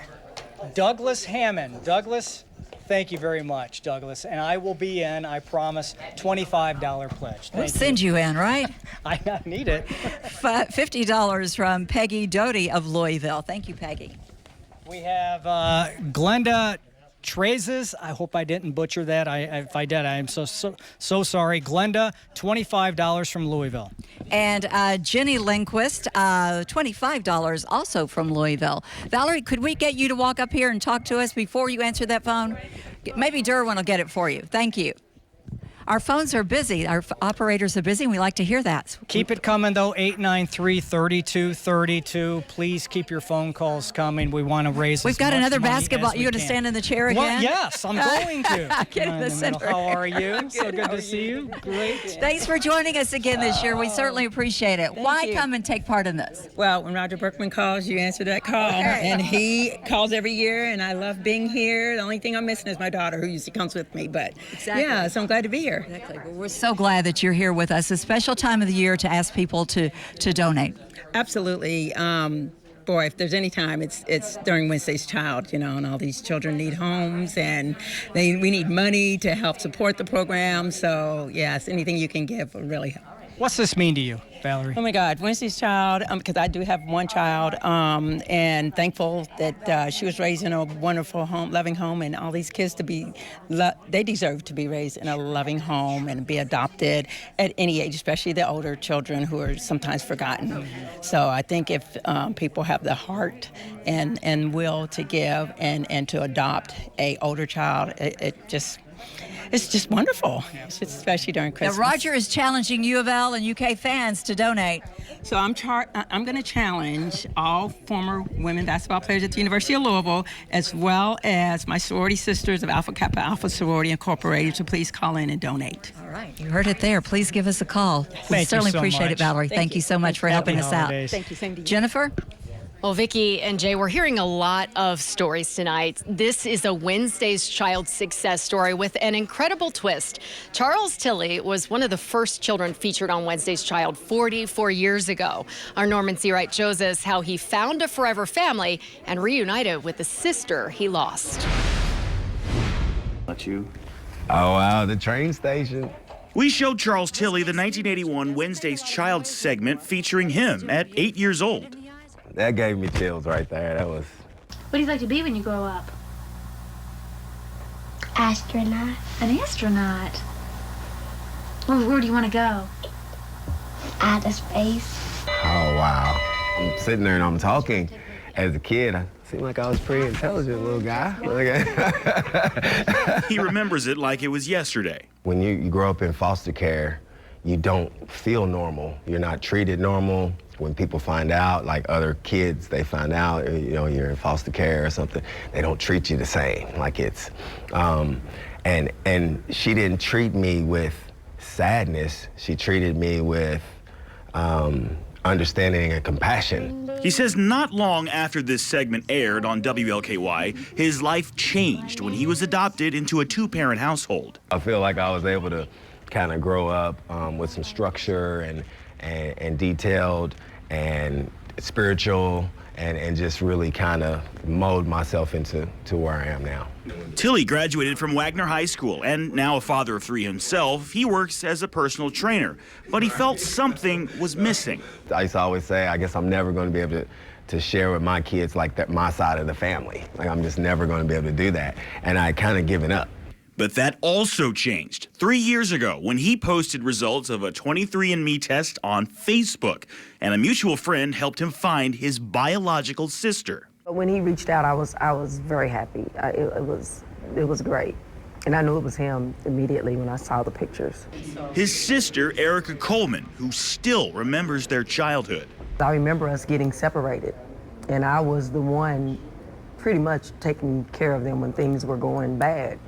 Douglas Hammond. Douglas, thank you very much, Douglas. And I will be in, I promise, $25 pledge.
We'll
Thank
send you in, right?
I need it.
$50 from Peggy Doty of Louisville. Thank you, Peggy.
We have Glenda Trezes. I hope I didn't butcher that. If I did, I am so sorry. Glenda, $25 from Louisville.
And Jenny Lindquist, $25 also from Louisville. Valerie, could we get you to walk up here and talk to us before you answer that phone? Maybe Derwin will get it for you. Thank you. our phones are busy. Our operators are busy, and we like to hear that.
Keep it coming, though, 893-3232. Please keep your phone calls coming. We want to raise
We've
as
got
much
another
money
basketball.
as we
You going to
can.
stand in the chair again?
Well, yes, I'm going to.
Get in the center.
How are you? So good to see you. Great.
Thanks for joining us again this year. We certainly appreciate it. Why
you.
come and take part in this?
Well, when Roger Berkman calls, you answer that call.
Okay.
And he calls every year, and I love being here. The only thing I'm missing is my daughter, who usually comes with me. But
Exactly.
yeah, so I'm glad to be here.
Exactly. Well, we're so glad that you're here with us. A special time of the year to ask people to donate.
Absolutely. Boy, if there's any time, it's during Wednesday's Child, and all these children need homes, and we need money to help support the program. So, yes, anything you can give will really help.
What's this mean to you, Valerie?
Oh my God, Wednesday's Child, because I do have one child, and thankful that she was raised in a wonderful home, loving home, and all these kids they deserve to be raised in a loving home and be adopted at any age, especially the older children who are sometimes forgotten. So I think if people have the heart and will to give and to adopt a older child, it's just wonderful, especially during Christmas.
Now, Roger is challenging U of L and UK fans to donate.
So I'm going to challenge all former women basketball players at the University of Louisville, as well as my sorority sisters of Alpha Kappa Alpha Sorority Incorporated, to please call in and donate.
All right, you heard it there. Please give us a call. We
Thank you
certainly
so
appreciate
much.
it, Valerie. Thank you so much for helping us out.
Thank you, same to you.
Jennifer?
Well, Vicki and Jay, we're hearing a lot of stories tonight. This is a Wednesday's Child success story with an incredible twist. Charles Tilley was one of the first children featured on Wednesday's Child 44 years ago. Our Norman Seawright shows us how he found a forever family and reunited with the sister he lost.
Not you. Oh, wow, the train station.
We showed Charles Tilley the 1981 Wednesday's Child segment featuring him at 8 years old.
That gave me chills right there. That was.
What do you like to be when you grow up?
Astronaut.
An astronaut. Well, where do you want to go?
Outer space.
Oh, wow. I'm sitting there and I'm talking. As a kid, I seemed like I was pretty intelligent little guy.
He remembers it like it was yesterday.
When you grow up in foster care, you don't feel normal. You're not treated normal. When people find out, like other kids, they find out, you're in foster care or something, they don't treat you the same. Like it's, and she didn't treat me with sadness. She treated me with understanding and compassion.
He says not long after this segment aired on WLKY, his life changed when he was adopted into a two-parent household.
I feel like I was able to kind of grow up with some structure and detailed and spiritual and just really kind of mold myself into where I am now.
Tilley graduated from Wagner High School, and now a father of three himself, he works as a personal trainer. But he felt something was missing.
I used to always say, I guess I'm never going to be able to share with my kids like that, my side of the family. Like I'm just never going to be able to do that. And I kind of given up.
But that also changed 3 years ago when he posted results of a 23andMe test on Facebook, and a mutual friend helped him find his biological sister.
When he reached out, I was very happy. It was great, and I knew it was him immediately when I saw the pictures.
His sister, Erica Coleman, who still remembers their childhood.
I remember us getting separated, and I was the one pretty much taking care of them when things were going bad.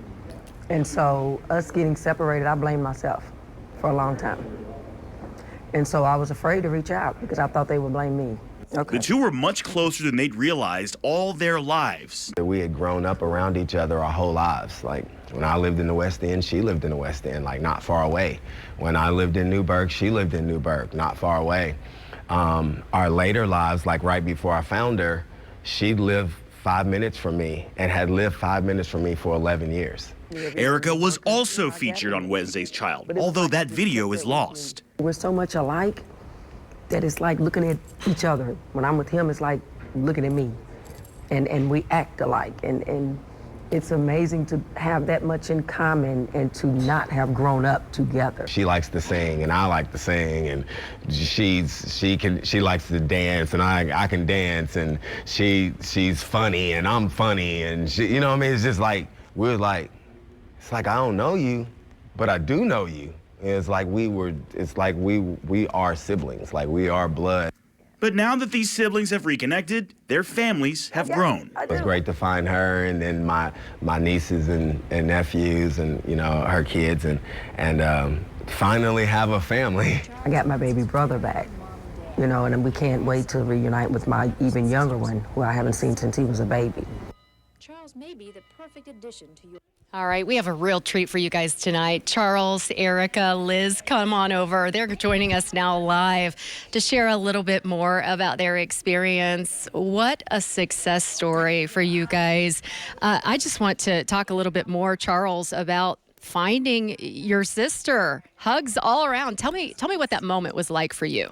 And so us getting separated, I blamed myself for a long time. And so I was afraid to reach out because I thought they would blame me. Okay.
The two were much closer than they'd realized all their lives.
We had grown up around each other our whole lives. Like when I lived in the West End, she lived in the West End, like not far away. When I lived in Newburgh, she lived in Newburgh, not far away. Our later lives, like right before I found her, she lived 5 minutes from me and had lived 5 minutes from me for 11 years.
Erica was also featured on Wednesday's Child, although that video is lost.
We're so much alike that it's like looking at each other. When I'm with him, it's like looking at me. And we act alike. And it's amazing to have that much in common and to not have grown up together.
She likes to sing and I like to sing, and she likes to dance and I can dance, and she's funny and I'm funny, and she, you know what I mean? It's just like, we're like, it's like I don't know you, but I do know you. It's like we are siblings, like we are blood.
But now that these siblings have reconnected, their families have grown.
It was great to find her and then my nieces and nephews and, you know, her kids and finally have a family.
I got my baby brother back, you know, and we can't wait to reunite with my even younger one, who I haven't seen since he was a baby.
Charles may be the perfect addition to your...
All right, we have a real treat for you guys tonight. Charles, Erica, Liz, come on over. They're joining us now live to share a little bit more about their experience. What a success story for you guys. I just want to talk a little bit more, Charles, about finding your sister. Hugs all around. Tell me what that moment was like for you.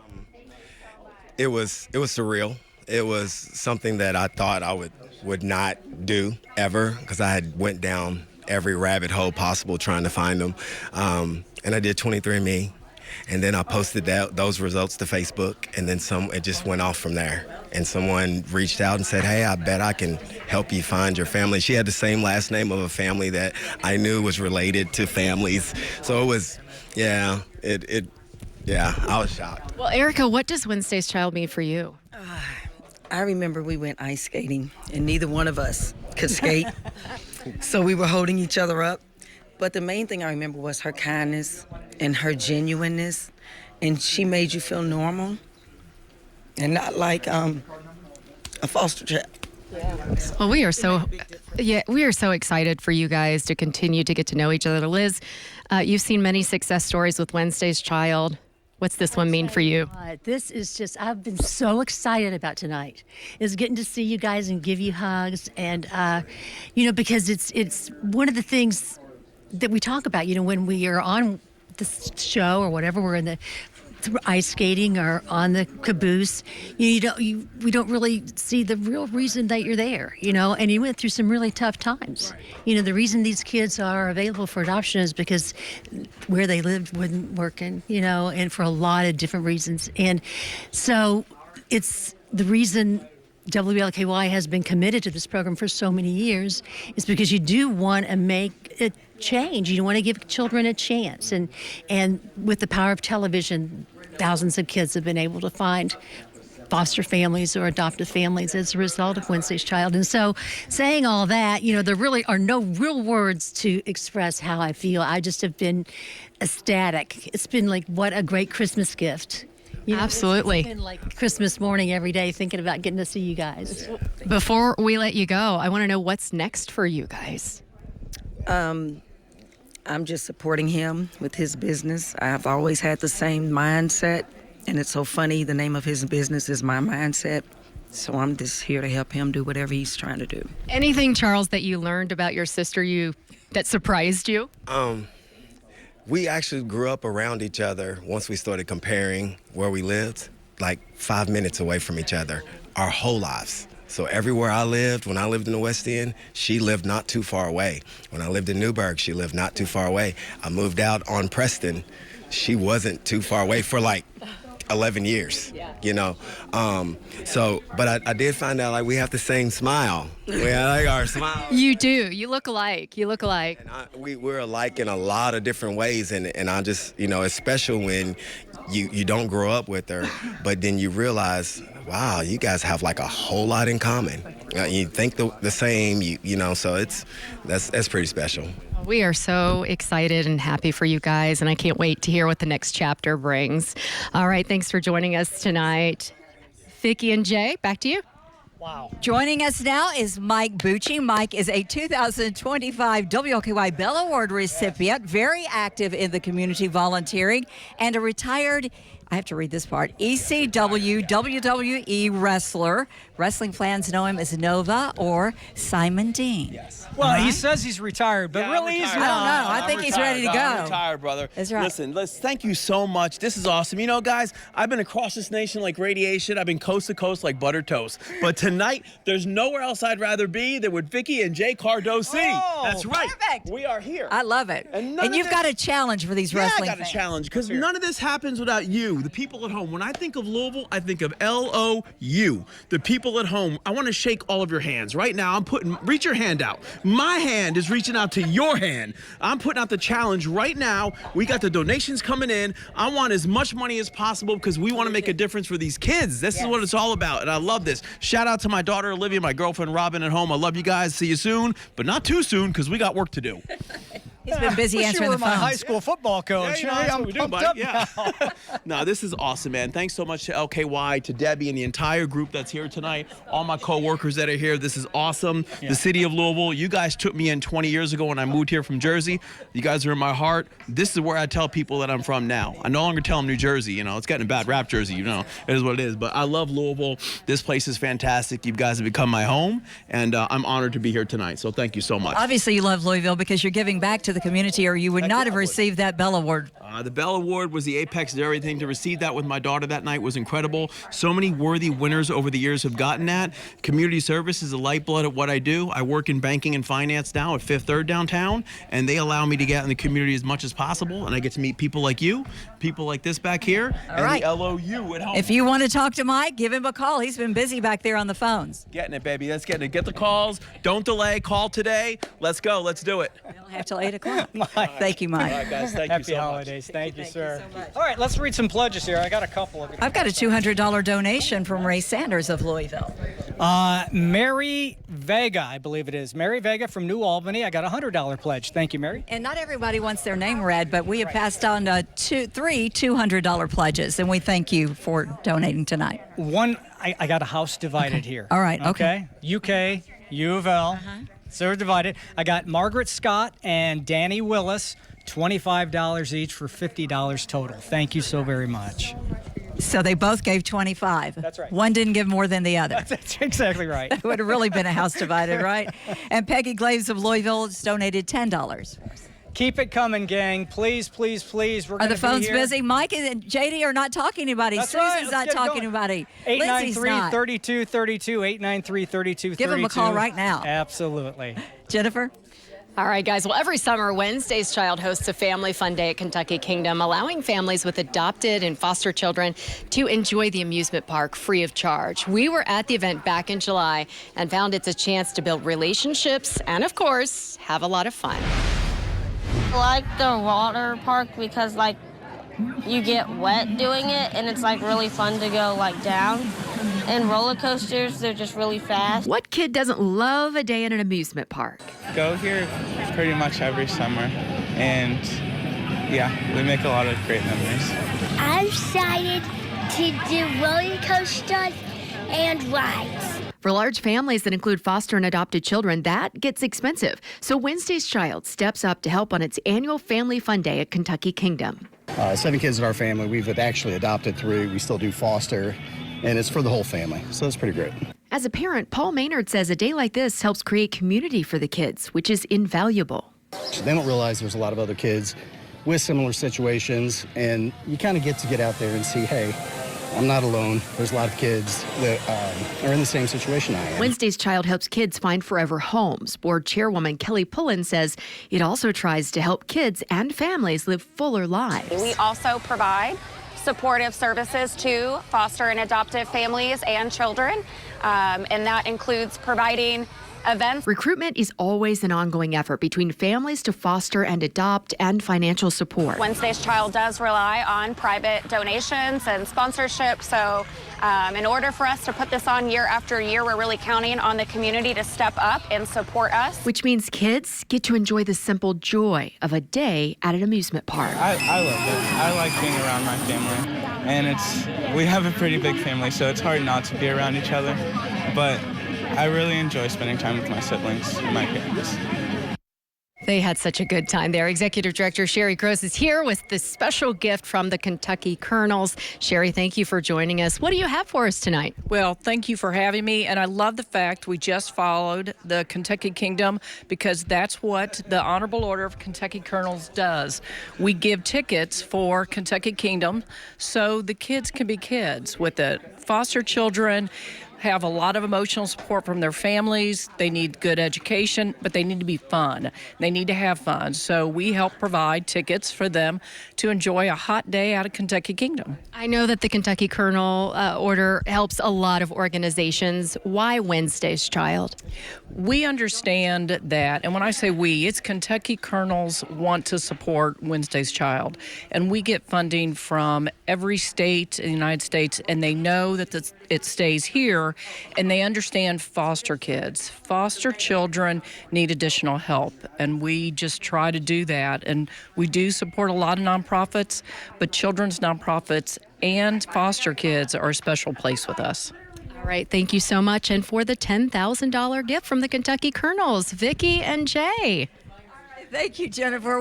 It was surreal. It was something that I thought I would not do ever, because I had went down every rabbit hole possible trying to find them. And I did 23andMe, and then I posted those results to Facebook, and then it just went off from there. And someone reached out and said, hey, I bet I can help you find your family. She had the same last name of a family that I knew was related to families. So it was, yeah, I was shocked.
Well, Erica, what does Wednesday's Child mean for you?
I remember we went ice skating, and neither one of us could skate. So we were holding each other up. But the main thing I remember was her kindness and her genuineness. And she made you feel normal and not like a foster child.
Well, we are so excited for you guys to continue to get to know each other. Liz, you've seen many success stories with Wednesday's Child. What's this one mean for you?
This is just, I've been so excited about tonight, is getting to see you guys and give you hugs. And, you know, because it's one of the things that we talk about, you know, when we are on the show or whatever, we're in the ice skating or on the caboose, we don't really see the real reason that you're there, you know, and you went through some really tough times. You know, the reason these kids are available for adoption is because where they lived wasn't working, you know, and for a lot of different reasons. And so it's the reason WLKY has been committed to this program for so many years is because you do want to make a change. You want to give children a chance. And with the power of television, thousands of kids have been able to find foster families or adoptive families as a result of Wednesday's Child. And so saying all that, you know, there really are no real words to express how I feel. I just have been ecstatic. It's been like, what a great Christmas gift. You know,
absolutely.
It's been like Christmas morning every day thinking about getting to see you guys.
Before we let you go, I want to know what's next for you guys.
I'm just supporting him with his business. I've always had the same mindset, and it's so funny, the name of his business is My Mindset. So I'm just here to help him do whatever he's trying to do.
Anything, Charles, that you learned about your sister that surprised you?
We actually grew up around each other once we started comparing where we lived, like 5 minutes away from each other, our whole lives. So everywhere I lived, when I lived in the West End, she lived not too far away. When I lived in Newburgh, she lived not too far away. I moved out on Preston. She wasn't too far away for like 11 years, you know. But I did find out, like, we have the same smile. We like our smile.
You do. You look alike. And
we're alike in a lot of different ways. And I just, you know, it's special when you don't grow up with her, but then you realize, wow, you guys have like a whole lot in common. You think the same, you know, so that's pretty special.
We are so excited and happy for you guys, and I can't wait to hear what the next chapter brings. All right, thanks for joining us tonight. Vicki and Jay, back to you.
Wow. Joining us now is Mike Bucci. Mike is a 2025 WLKY Bell Award recipient, very active in the community volunteering, and a retired, I have to read this part, ECW WWE wrestler. Wrestling fans know him as Nova or Simon Dean.
Yes. Well, he says he's retired, but really he's not.
I don't know. I think he's ready to go.
I'm retired, brother.
That's right.
Listen, thank you so much. This is awesome. You know, guys, I've been across this nation like radiation. I've been coast to coast like buttered toast. But tonight, there's nowhere else I'd rather be than with Vicki and Jay Cardosi.
Oh,
that's right.
Perfect.
We are here.
I love it. And you've got a challenge for these wrestling
fans. Yeah, I got a challenge because none of this happens without you, the people at home. When I think of Louisville, I think of LOU, the people people at home, I want to shake all of your hands. Right now, reach your hand out. My hand is reaching out to your hand. I'm putting out the challenge right now. We got the donations coming in. I want as much money as possible because we want to make a difference for these kids. This is what it's all about, and I love this. Shout out to my daughter, Olivia, my girlfriend, Robin at home. I love you guys. See you soon, but not too soon because we got work to do.
He's been busy answering
you were
the
my
phones.
high school football coach.
Yeah,
I'm
what we do,
pumped
buddy.
up now.
No, this is awesome, man. Thanks so much to LKY, to Debbie, and the entire group that's here tonight. All my co-workers that are here. This is awesome.
Yeah.
The city of Louisville, you guys took me in 20 years ago when I moved here from Jersey. You guys are in my heart. This is where I tell people that I'm from now. I no longer tell them New Jersey. You know, it's getting a bad rap, Jersey. You know, it is what it is. But I love Louisville. This place is fantastic. You guys have become my home, and I'm honored to be here tonight. So thank you so much.
Obviously, you love Louisville because you're giving back to the community, or you would not have received that Bell Award.
The Bell Award was the apex of everything. To receive that with my daughter that night was incredible. So many worthy winners over the years have gotten that. Community service is the lifeblood of what I do. I work in banking and finance now at Fifth Third downtown, and they allow me to get in the community as much as possible, and I get to meet people like you, people like this back here, and
right.
the LOU at home.
If you want to talk to Mike, give him a call. He's been busy back there on the phones.
Getting it, baby. Let's get it. Get the calls. Don't delay. Call today. Let's go. Let's do it.
We don't have till 8 o'clock. Thank you, Mike.
All right, guys. Thank
Happy
you so
holidays.
much.
Thank you, sir. All right, let's read some pledges here. I got a couple of you.
I've got a $200 donation from Ray Sanders of Louisville.
Mary Vega, I believe it is. Mary Vega from New Albany. I got a $100 pledge. Thank you, Mary.
And not everybody wants their name read, but we have passed on three $200 pledges, and we thank you for donating tonight.
I got a house divided here.
All right, okay.
UK, U of L. So we're divided. I got Margaret Scott and Danny Willis, $25 each for $50 total. Thank you so very much.
So they both gave 25.
That's right.
One didn't give more than the other.
That's exactly right.
It would have really been a house divided, right? And Peggy Glaves of Louisville has donated $10.
Keep it coming, gang. Please, please, please. We're
Are the phones
here.
busy? Mike and JD are not talking to anybody.
That's
Susan's
right. Let's
not
get
talking
going.
to anybody. Lindsay's not.
893-3232, 893-3232.
Give them a call right now.
Absolutely.
Jennifer?
All right, guys. Well, every summer, Wednesday's Child hosts a family fun day at Kentucky Kingdom, allowing families with adopted and foster children to enjoy the amusement park free of charge. We were at the event back in July and found it's a chance to build relationships and, of course, have a lot of fun.
I like the water park because, like, you get wet doing it, and it's, like, really fun to go, like, down. And roller coasters, they're just really fast.
What kid doesn't love a day at an amusement park?
Go here pretty much every summer, and yeah, we make a lot of great memories.
I'm excited to do roller coasters and rides.
For large families that include foster and adopted children, that gets expensive. So Wednesday's Child steps up to help on its annual Family Fun Day at Kentucky Kingdom.
7 kids in our family we've actually adopted 3. We still do foster, and it's for the whole family, so it's pretty great.
As a parent, Paul Maynard says a day like this helps create community for the kids, which is invaluable.
They don't realize there's a lot of other kids with similar situations, and you kind of get out there and see, hey, I'm not alone. There's a lot of kids that are in the same situation I am.
Wednesday's Child helps kids find forever homes. Board Chairwoman Kelly Pullen says it also tries to help kids and families live fuller lives.
We also provide supportive services to foster and adoptive families and children, and that includes providing events.
Recruitment is always an ongoing effort between families to foster and adopt and financial support.
Wednesday's Child does rely on private donations and sponsorship, so in order for us to put this on year after year, we're really counting on the community to step up and support us.
Which means kids get to enjoy the simple joy of a day at an amusement park.
I love it. I like being around my family, and we have a pretty big family, so it's hard not to be around each other, but I really enjoy spending time with my siblings and my parents.
They had such a good time there. Executive Director Sherry Gross is here with this special gift from the Kentucky Colonels. Sherry, thank you for joining us. What do you have for us tonight?
Well, thank you for having me. And I love the fact we just followed the Kentucky Kingdom because that's what the Honorable Order of Kentucky Colonels does. We give tickets for Kentucky Kingdom so the kids can be kids with the foster children have a lot of emotional support from their families. They need good education, but they need to be fun. They need to have fun. So we help provide tickets for them to enjoy a hot day out of Kentucky Kingdom.
I know that the Kentucky Colonel Order helps a lot of organizations. Why Wednesday's Child?
We understand that, and when I say we, it's Kentucky Colonels want to support Wednesday's Child. And we get funding from every state in the United States, and they know that it stays here, and they understand foster kids. Foster children need additional help, and we just try to do that. And we do support a lot of nonprofits, but children's nonprofits and foster kids are a special place with us.
All right, thank you so much. And for the $10,000 gift from the Kentucky Colonels, Vicki and Jay.
Thank you, Jennifer.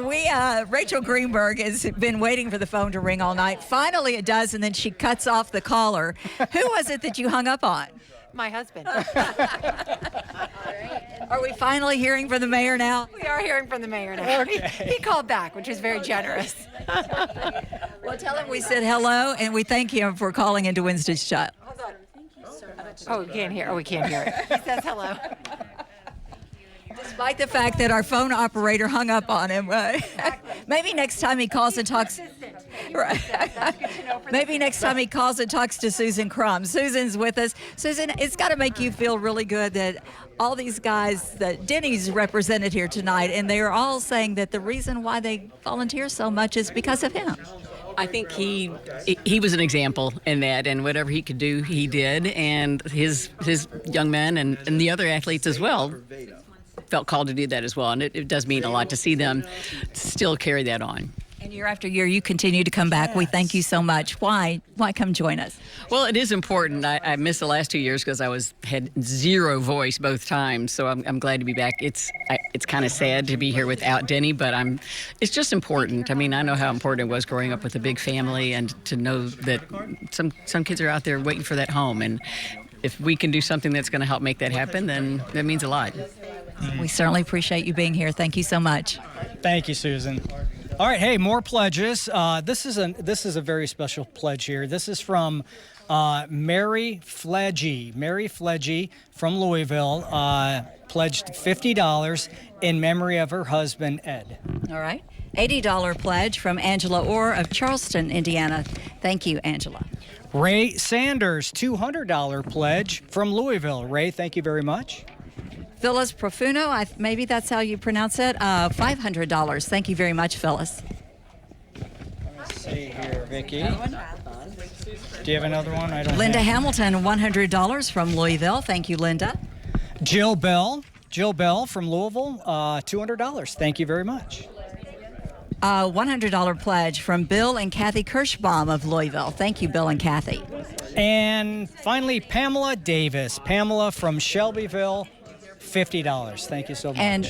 Rachel Greenberg has been waiting for the phone to ring all night. Finally, it does, and then she cuts off the caller. Who was it that you hung up on?
My husband.
Are we finally hearing from the mayor now?
We are hearing from the mayor now.
Okay.
He called back, which was very generous.
Well, tell him we said hello, and we thank him for calling into Wednesday's Child.
Hold on. Thank you so much. Oh, we can't hear. Oh, we can't hear it. He says hello.
Despite the fact that our phone operator hung up on him, right? Maybe next time he calls and talks. Right. Maybe next time he calls and talks to Susan Crum. Susan's with us. Susan, it's got to make you feel really good that all these guys that Denny's represented here tonight, and they are all saying that the reason why they volunteer so much is because of him.
I think he was an example in that, and whatever he could do, he did, and his young men and the other athletes as well felt called to do that as well, and it does mean a lot to see them still carry that on.
And year after year, you continue to come back. We thank you so much. Why come join us?
Well, it is important. I missed the last 2 years because I had zero voice both times, so I'm glad to be back. It's kind of sad to be here without Denny, but it's just important. I mean, I know how important it was growing up with a big family, and to know that some kids are out there waiting for that home, and if we can do something that's going to help make that happen, then that means a lot.
We certainly appreciate you being here. Thank you so much.
Thank you, Susan. All right, hey, more pledges. This is a very special pledge here. This is from Mary Fledgy. Mary Fledgy from Louisville pledged $50 in memory of her husband, Ed.
All right. $80 pledge from Angela Orr of Charleston, Indiana. Thank you, Angela.
Ray Sanders, $200 pledge from Louisville. Ray, thank you very much.
Phyllis Profuno, maybe that's how you pronounce it, $500. Thank you very much, Phyllis.
Let's see here, Vicki. Do you have another one? I don't.
Linda Hamilton, $100 from Louisville. Thank you, Linda.
Jill Bell from Louisville, $200. Thank you very much.
$100 pledge from Bill and Kathy Kirschbaum of Louisville. Thank you, Bill and Kathy.
And finally, Pamela Davis. Pamela from Shelbyville, $50. Thank you so much.
And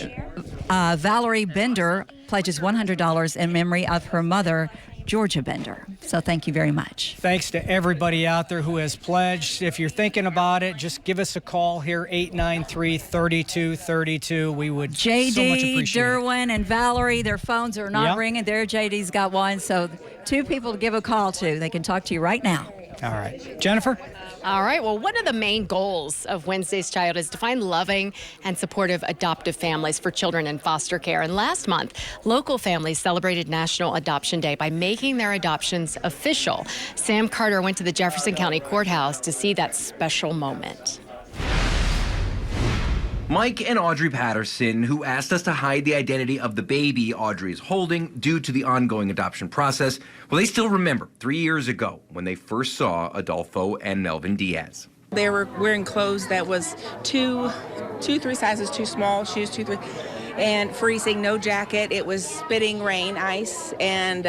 Valerie Bender pledges $100 in memory of her mother, Georgia Bender. So thank you very much.
Thanks to everybody out there who has pledged. If you're thinking about it, just give us a call here, 893-3232. We would so much
JD,
appreciate
Derwin, and Valerie, their phones are not ringing. Their JD's got one. So 2 people to give a call to. They can talk to you right now.
All right. Jennifer?
All right. Well, one of the main goals of Wednesday's Child is to find loving and supportive adoptive families for children in foster care. And last month, local families celebrated National Adoption Day by making their adoptions official. Sam Carter went to the Jefferson County Courthouse to see that special moment.
Mike and Audrey Patterson, who asked us to hide the identity of the baby Audrey is holding due to the ongoing adoption process, well, they still remember 3 years ago when they first saw Adolfo and Melvin Diaz.
They were wearing clothes that was two, 3 sizes too small, shoes 2, 3, and freezing, no jacket. It was spitting rain, ice, and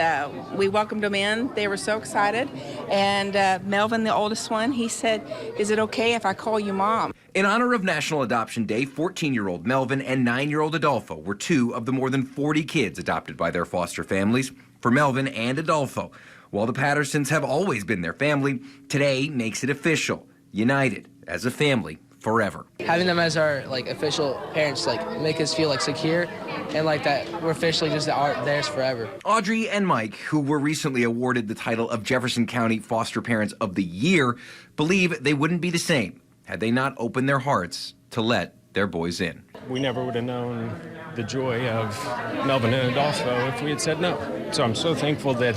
we welcomed them in. They were so excited. And Melvin, the oldest one, he said, "Is it okay if I call you Mom?"
In honor of National Adoption Day, 14-year-old Melvin and 9-year-old Adolfo were 2 of the more than 40 kids adopted by their foster families. For Melvin and Adolfo, while the Pattersons have always been their family, today makes it official, united as a family forever.
Having them as our official parents make us feel secure and that we're officially just theirs forever.
Audrey and Mike, who were recently awarded the title of Jefferson County Foster Parents of the Year, believe they wouldn't be the same had they not opened their hearts to let their boys in.
We never would have known the joy of Melvin and Adolfo if we had said no. So I'm so thankful that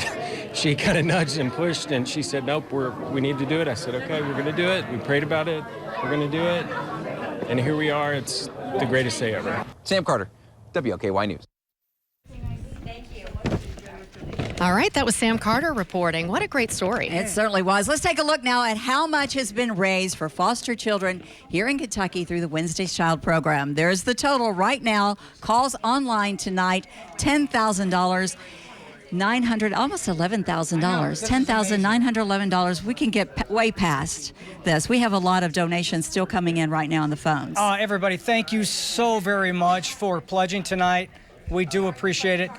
she kind of nudged and pushed, and she said, nope, we need to do it. I said, okay, we're going to do it. We prayed about it. We're going to do it. And here we are. It's the greatest day ever.
Sam Carter, WLKY News.
All right, that was Sam Carter reporting. What a great story.
It certainly was. Let's take a look now at how much has been raised for foster children here in Kentucky through the Wednesday's Child program. There's the total right now. Calls online tonight, $10,000. Almost $11,000, $10,911. We can get way past this. We have a lot of donations still coming in right now on the phones.
Everybody, thank you so very much for pledging tonight. We do appreciate it.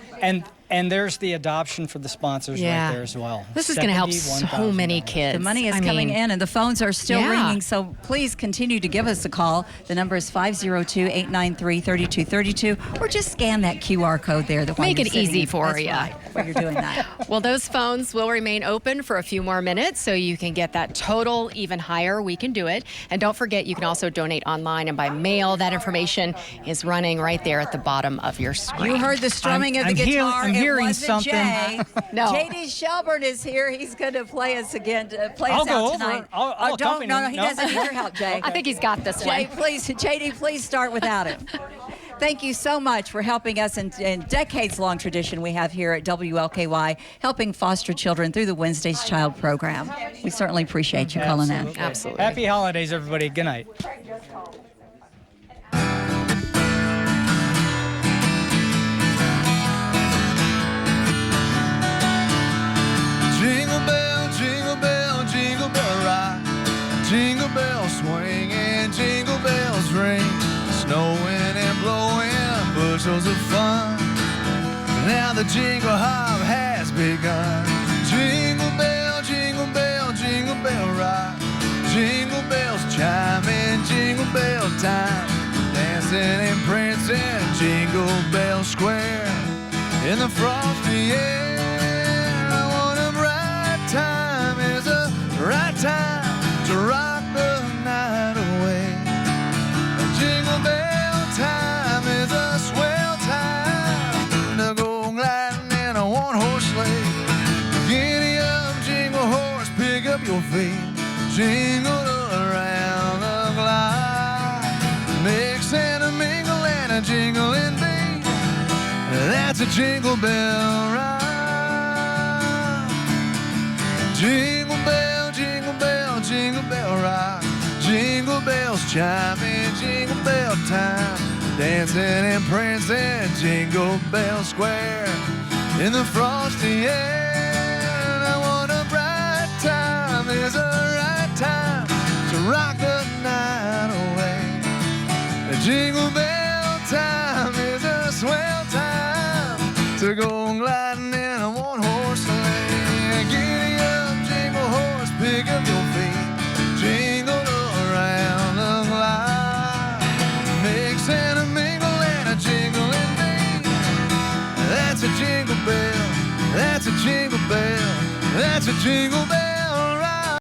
And there's the adoption for the sponsors right there as well.
This is going to help so many kids.
The money is coming in and the phones are still ringing, so please continue to give us a call. The number is 502-893-3232, or just scan that QR code there.
Make it easy for you.
While you're doing that.
Well, those phones will remain open for a few more minutes, so you can get that total even higher. We can do it. And don't forget, you can also donate online and by mail. That information is running right there at the bottom of your screen.
You heard the strumming of the guitar.
I'm hearing something.
Jay.
No.
J.D. Shelburne is here. He's going to play us again. Play us
I'll go
out
over.
tonight.
I'll accompany
No,
him.
he
No.
doesn't need your help, Jay.
I think he's got this one.
J.D., please start without him. Thank you so much for helping us in decades-long tradition we have here at WLKY, helping foster children through the Wednesday's Child program. We certainly appreciate you calling in.
Absolutely.
Happy holidays, everybody. Good night.
Jingle bell, jingle bell, jingle bell rock. Jingle bells swing and jingle bells ring. Snowing and blowing bushels of fun. Now the jingle hop has begun. Jingle bell, jingle bell, jingle bell rock. Jingle bells chiming, jingle bell time. Dancing and prancing, Jingle Bell Square. In the frosty air, time is a right time to rock the night away. Jingle bell time is a swell time to go gliding in a one-horse sleigh. Giddy up, jingle horse, pick up your feet. Jingle around the glide. Mix and a mingle and a jingling beat. That's a jingle bell ride. Jingle bell, jingle bell, jingle bell rock. Jingle bells chiming, jingle bell time. Dancing and prancing, Jingle Bell Square. In the frosty air, I want a bright time. Is a right time to rock the night away. Jingle bell time is a swell time to go gliding in a one-horse sleigh. Giddy up, jingle horse, pick up your feet. Jingle around the glide. Mix and a mingle and a jingling beat. That's a jingle bell. That's a jingle bell. That's a jingle bell.